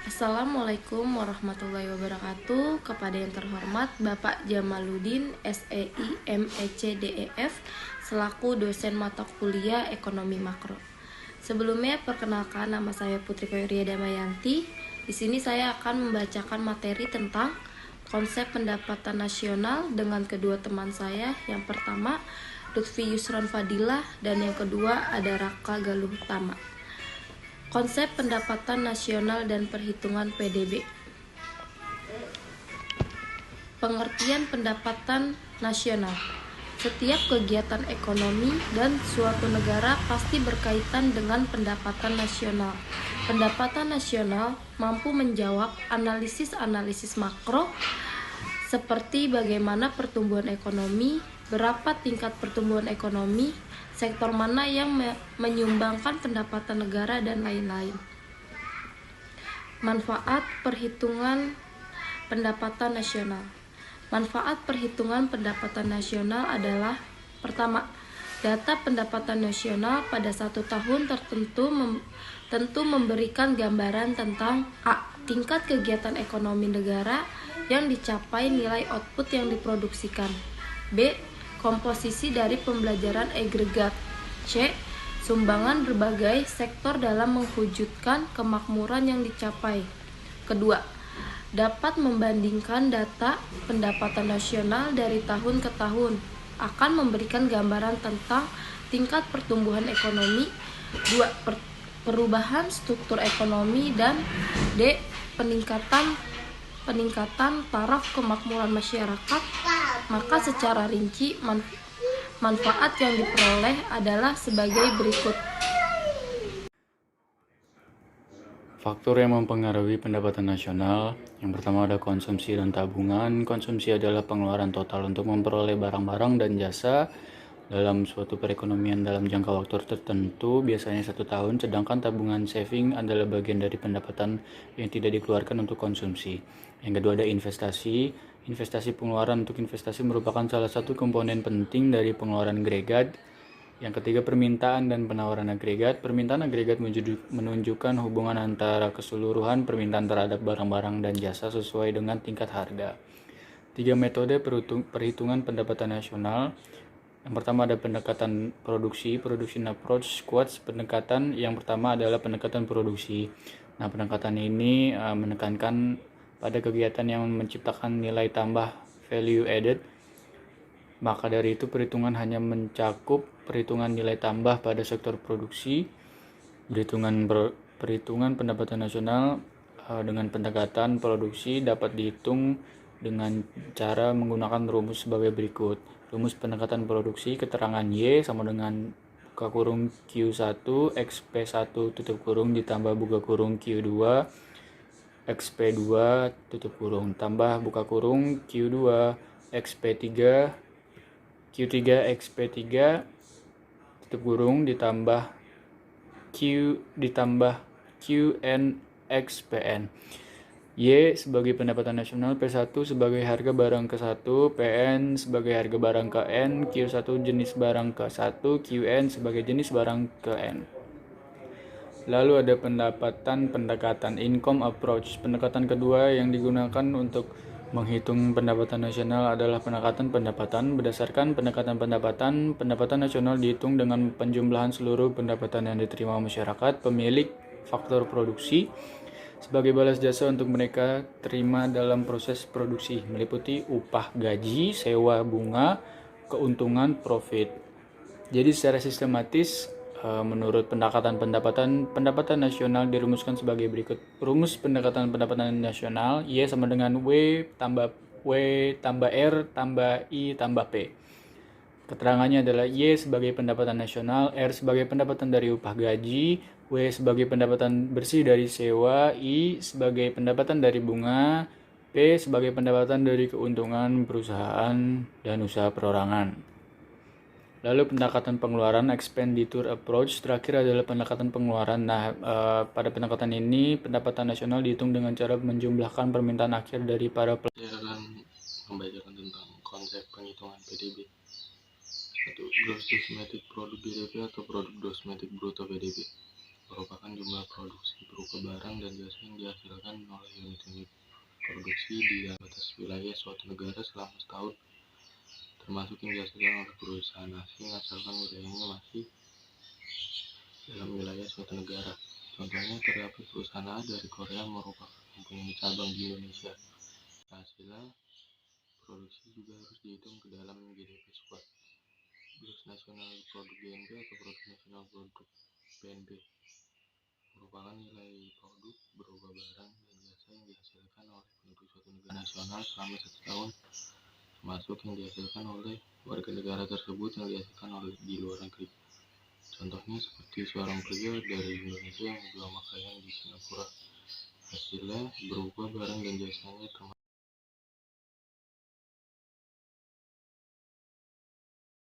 Assalamualaikum warahmatullahi wabarakatuh. Kepada yang terhormat Bapak Jamaluddin SEI MECDEF selaku dosen mata kuliah Ekonomi Makro. Sebelumnya perkenalkan, nama saya Putri Koiria Damayanti. Di sini saya akan membacakan materi tentang konsep pendapatan nasional dengan kedua teman saya. Yang pertama Lutfi Yusron Fadilah dan yang kedua ada Raka Galuh Tama. Konsep pendapatan nasional dan perhitungan PDB. Pengertian pendapatan nasional. Setiap kegiatan ekonomi dan suatu negara pasti berkaitan dengan pendapatan nasional. Pendapatan nasional mampu menjawab analisis-analisis makro seperti bagaimana pertumbuhan ekonomi, berapa tingkat pertumbuhan ekonomi, sektor mana yang menyumbangkan pendapatan negara, dan lain-lain. Manfaat perhitungan pendapatan nasional. Manfaat perhitungan pendapatan nasional adalah: pertama, data pendapatan nasional pada satu tahun tertentu tentu memberikan gambaran tentang A. Tingkat kegiatan ekonomi negara yang dicapai, nilai output yang diproduksikan. B. Komposisi dari pembelajaran agregat. C. Sumbangan berbagai sektor dalam mewujudkan kemakmuran yang dicapai. Kedua, dapat membandingkan data pendapatan nasional dari tahun ke tahun, akan memberikan gambaran tentang tingkat pertumbuhan ekonomi. 2. Perubahan struktur ekonomi. Dan D. Peningkatan taraf kemakmuran masyarakat. Maka secara rinci manfaat yang diperoleh adalah sebagai berikut. Faktor yang mempengaruhi pendapatan nasional. Yang pertama ada konsumsi dan tabungan. Konsumsi adalah pengeluaran total untuk memperoleh barang-barang dan jasa dalam suatu perekonomian dalam jangka waktu tertentu, biasanya 1 tahun, sedangkan tabungan saving adalah bagian dari pendapatan yang tidak dikeluarkan untuk konsumsi. Yang kedua ada investasi. Investasi pengeluaran untuk investasi merupakan salah satu komponen penting dari pengeluaran agregat. Yang ketiga permintaan dan penawaran agregat. Permintaan agregat menunjukkan hubungan antara keseluruhan permintaan terhadap barang-barang dan jasa sesuai dengan tingkat harga. 3 metode perhitungan pendapatan nasional. Yang pertama ada pendekatan production approach squads. Pendekatan yang pertama adalah pendekatan produksi. Nah, pendekatan ini menekankan pada kegiatan yang menciptakan nilai tambah value added. Maka dari itu perhitungan hanya mencakup perhitungan nilai tambah pada sektor produksi. Perhitungan pendapatan nasional dengan pendekatan produksi dapat dihitung dengan cara menggunakan rumus sebagai berikut. Rumus pendekatan produksi, keterangan Y sama dengan buka kurung Q1 X P1 tutup kurung ditambah buka kurung Q2 X P2 tutup kurung tambah buka kurung Q2 X P3 Q3 X P3 tutup kurung ditambah QN X PN. Y sebagai pendapatan nasional, P1 sebagai harga barang ke-1, PN sebagai harga barang ke-N, Q1 jenis barang ke-1, QN sebagai jenis barang ke-N. Lalu ada pendekatan income approach. Pendekatan kedua yang digunakan untuk menghitung pendapatan nasional adalah pendekatan pendapatan. Berdasarkan pendapatan nasional dihitung dengan penjumlahan seluruh pendapatan yang diterima masyarakat, pemilik, faktor produksi, sebagai balas jasa untuk mereka terima dalam proses produksi, meliputi upah, gaji, sewa, bunga, keuntungan, profit. Jadi secara sistematis, menurut pendapatan nasional dirumuskan sebagai berikut. Rumus pendapatan nasional Y sama dengan W tambah R tambah I tambah P. Keterangannya adalah Y sebagai pendapatan nasional, R sebagai pendapatan dari upah gaji, W sebagai pendapatan bersih dari sewa, I sebagai pendapatan dari bunga, P sebagai pendapatan dari keuntungan perusahaan dan usaha perorangan. Lalu pendekatan pengeluaran expenditure approach, terakhir adalah pendekatan pengeluaran. Nah, pada pendekatan ini pendapatan nasional dihitung dengan cara menjumlahkan permintaan akhir dari para pelajar. Saya akan membacakan tentang konsep penghitungan PDB. Satu, gross domestic product PDB atau produk domestik bruto PDB. merupakan jumlah produksi berupa barang dan jasa yang dihasilkan oleh unit-unit produksi di dalam batas wilayah suatu negara selama setahun, termasuk yang dihasilkan oleh perusahaan asing asalkan wilayahnya masih dalam wilayah suatu negara. Contohnya terdapat perusahaan A dari Korea mempunyai cabang di Indonesia. Hasilnya produksi juga harus dihitung ke dalam GDP squad, Gross National Product (GNP) atau Produk Nasional Produk (PNP). Merupakan nilai produk berupa barang dan jasa yang dihasilkan oleh penduduk suatu negara nasional selama 1 tahun, termasuk yang dihasilkan oleh warga negara tersebut yang dihasilkan di luar negeri. Contohnya seperti seorang pria dari Indonesia yang menjual pakaian di Singapura. Hasilnya berupa barang dan jasanya termasuk